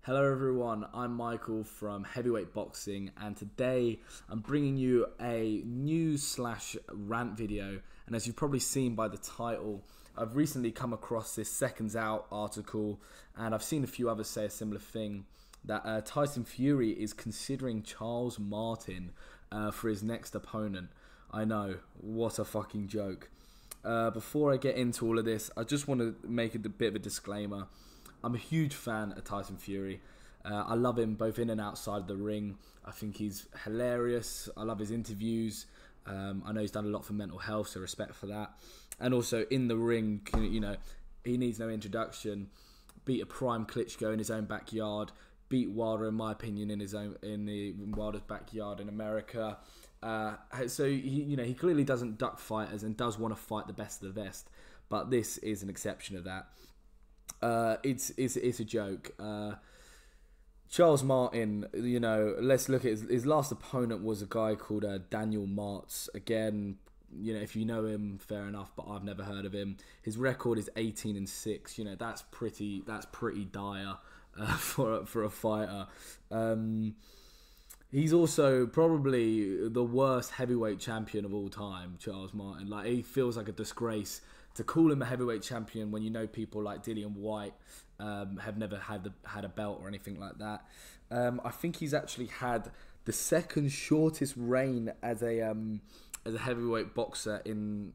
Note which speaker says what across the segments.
Speaker 1: Hello everyone, I'm Michael from Heavyweight Boxing, and today I'm bringing you a news/rant video. And as you've probably seen by the title, I've recently come across this Seconds Out article, and I've seen a few others say a similar thing, that Tyson Fury is considering Charles Martin for his next opponent. I know, what a fucking joke. Before I get into all of this, I just want to make a bit of a disclaimer. I'm a huge fan of Tyson Fury. I love him both in and outside the ring. I think he's hilarious. I love his interviews. I know he's done a lot for mental health, so respect for that. And also in the ring, you know, he needs no introduction. Beat a prime Klitschko in his own backyard. Beat Wilder, in my opinion, in Wilder's backyard in America. So he clearly doesn't duck fighters and does want to fight the best of the best. But this is an exception of that. It's a joke. Charles Martin, you know, let's look at his last opponent was a guy called Daniel Martz. Again, you know, if you know him, fair enough, but I've never heard of him. His record is 18-6. You know, that's pretty dire for a fighter. He's also probably the worst heavyweight champion of all time, Charles Martin. Like, he feels like a disgrace to call him a heavyweight champion when you know people like Dillian White have never had a belt or anything like that. I think he's actually had the second shortest reign as a heavyweight boxer in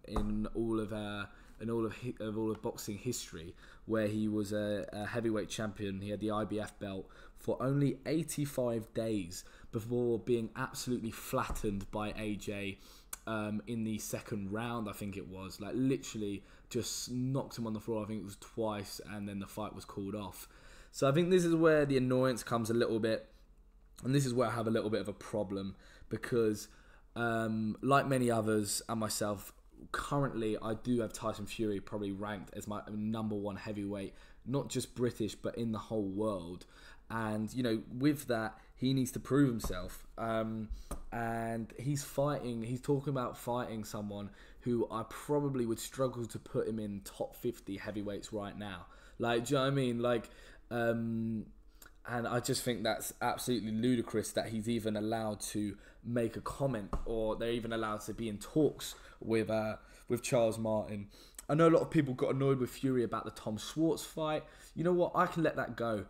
Speaker 1: all of boxing history, where he was a heavyweight champion. He had the IBF belt for only 85 days before being absolutely flattened by AJ in the second round. I think it was, like, literally just knocked him on the floor. I think it was twice, and then the fight was called off. So I think this is where the annoyance comes a little bit, and this is where I have a little bit of a problem, because like many others and myself, currently I do have Tyson Fury probably ranked as my number one heavyweight, not just British but in the whole world. And you know, with that, he needs to prove himself, and he's talking about fighting someone who I probably would struggle to put him in top 50 heavyweights right now. Like, do you know what I mean? Like, and I just think that's absolutely ludicrous that he's even allowed to make a comment, or they're even allowed to be in talks with Charles Martin. I know a lot of people got annoyed with Fury about the Tom Schwartz fight. You know what? I can let that go.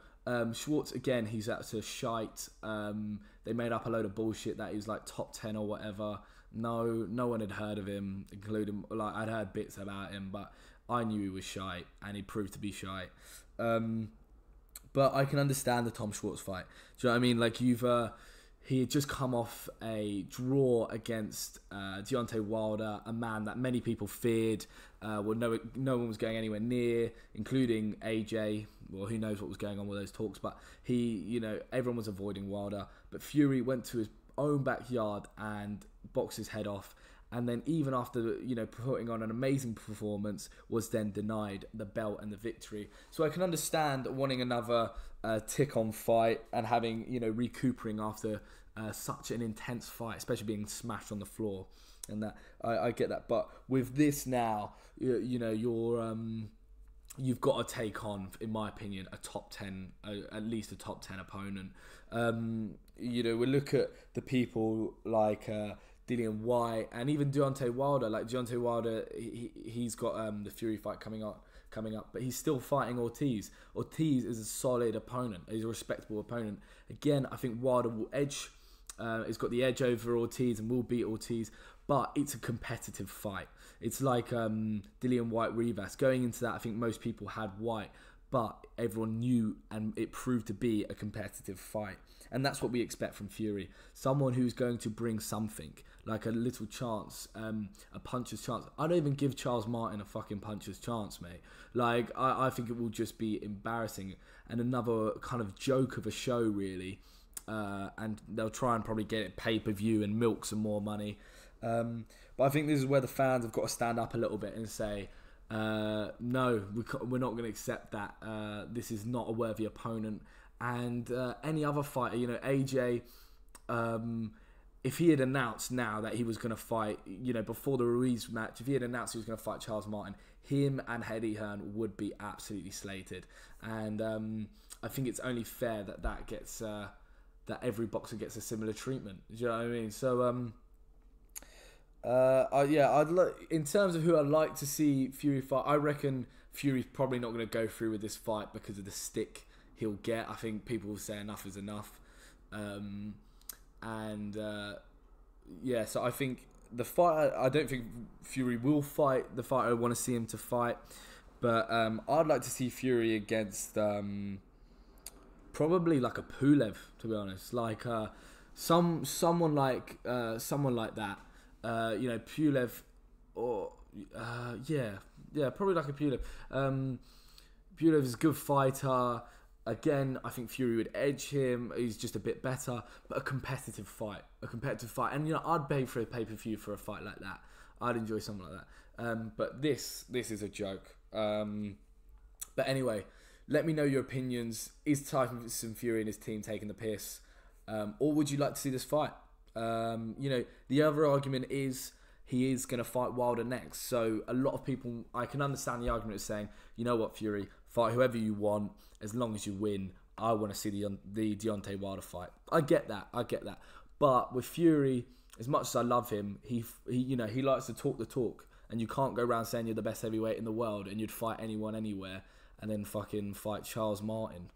Speaker 1: Schwartz, again, he's out to shite. They made up a load of bullshit that he was like top 10 or whatever. No one had heard of him, including, like, I'd heard bits about him, but I knew he was shite, and he proved to be shite. But I can understand the Tom Schwartz fight. Do you know what I mean? Like, he had just come off a draw against Deontay Wilder, a man that many people feared. No one was going anywhere near, including AJ. Well, who knows what was going on with those talks, but everyone was avoiding Wilder. But Fury went to his own backyard and boxed his head off. And then even after, putting on an amazing performance, was then denied the belt and the victory. So I can understand wanting another tick-on fight and having, recoupering after such an intense fight, especially being smashed on the floor. And that I get that. But with this now, you've got to take on, in my opinion, a top 10, at least a top 10 opponent. We look at the people like Dillian White and even Deontay Wilder. Like, Deontay Wilder, he's got the Fury fight coming up, but he's still fighting Ortiz. Ortiz is a solid opponent. He's a respectable opponent. Again, I think Wilder will edge. He's got the edge over Ortiz and will beat Ortiz, but it's a competitive fight. It's like Dillian White Rivas. Going into that, I think most people had White, but everyone knew, and it proved to be a competitive fight. And that's what we expect from Fury. Someone who's going to bring something, like a little chance, a puncher's chance. I don't even give Charles Martin a fucking puncher's chance, mate. Like, I think it will just be embarrassing and another kind of joke of a show, really. And they'll try and probably get it pay-per-view and milk some more money. But I think this is where the fans have got to stand up a little bit and say, no, we're not going to accept that. This is not a worthy opponent. And any other fighter, AJ, if he had announced now that he was going to fight, you know, before the Ruiz match, if he had announced he was going to fight Charles Martin, him and Eddie Hearn would be absolutely slated. And I think it's only fair that that gets that every boxer gets a similar treatment. Do you know what I mean? So in terms of who I'd like to see Fury fight, I reckon Fury's probably not going to go through with this fight because of the stick he'll get. I think people will say enough is enough. So I think the fight, I don't think Fury will fight the fight I want to see him to fight, but I'd like to see Fury against probably like a Pulev, to be honest, like someone like that, you know, Pulev, or probably like a Pulev. Pulev is a good fighter. Again, I think Fury would edge him. He's just a bit better, but a competitive fight. And, you know, I'd pay for a pay-per-view for a fight like that. I'd enjoy something like that. But this is a joke. But anyway, let me know your opinions. Is Tyson Fury and his team taking the piss? Or would you like to see this fight? You know, the other argument is he is going to fight Wilder next. So a lot of people, I can understand the argument of saying, you know what, Fury, fight whoever you want, as long as you win. I want to see the Deontay Wilder fight. I get that. But with Fury, as much as I love him, he you know, he likes to talk the talk, and you can't go around saying you're the best heavyweight in the world and you'd fight anyone anywhere and then fucking fight Charles Martin.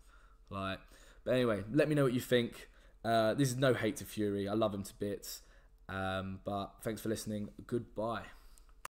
Speaker 1: Like, but anyway, let me know what you think. This is no hate to Fury. I love him to bits. But thanks for listening. Goodbye.